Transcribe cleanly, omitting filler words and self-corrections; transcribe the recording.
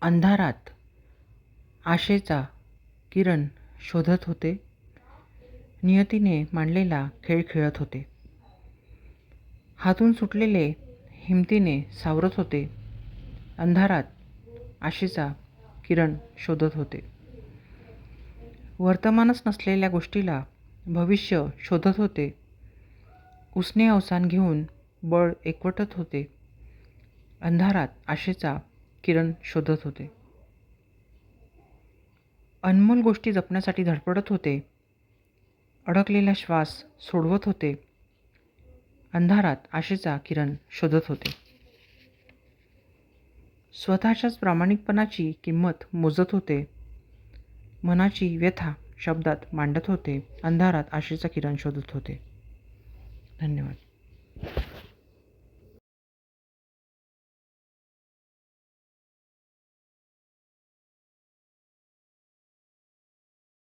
अंधारात आशेचा किरण शोधत होते. नियतीने मांडलेला खेळ खेळत होते. हातून सुटलेले हिमतीने सावरत होते. अंधारात आशेचा किरण शोधत होते. वर्तमानच नसलेल्या गोष्टीला भविष्य शोधत होते. उसने अवसान घेऊन बळ एकवटत होते. अंधारात आशेचा किरण शोधत होते. अनमोल गोष्टी जपण्यासाठी धडपडत होते. अडकलेला श्वास सोडवत होते. अंधारात आशेचा किरण शोधत होते. स्वतःच्याच प्रामाणिकपणाची किंमत मोजत होते. मनाची व्यथा शब्दात मांडत होते. अंधारात आशेचा किरण शोधत होते. धन्यवाद.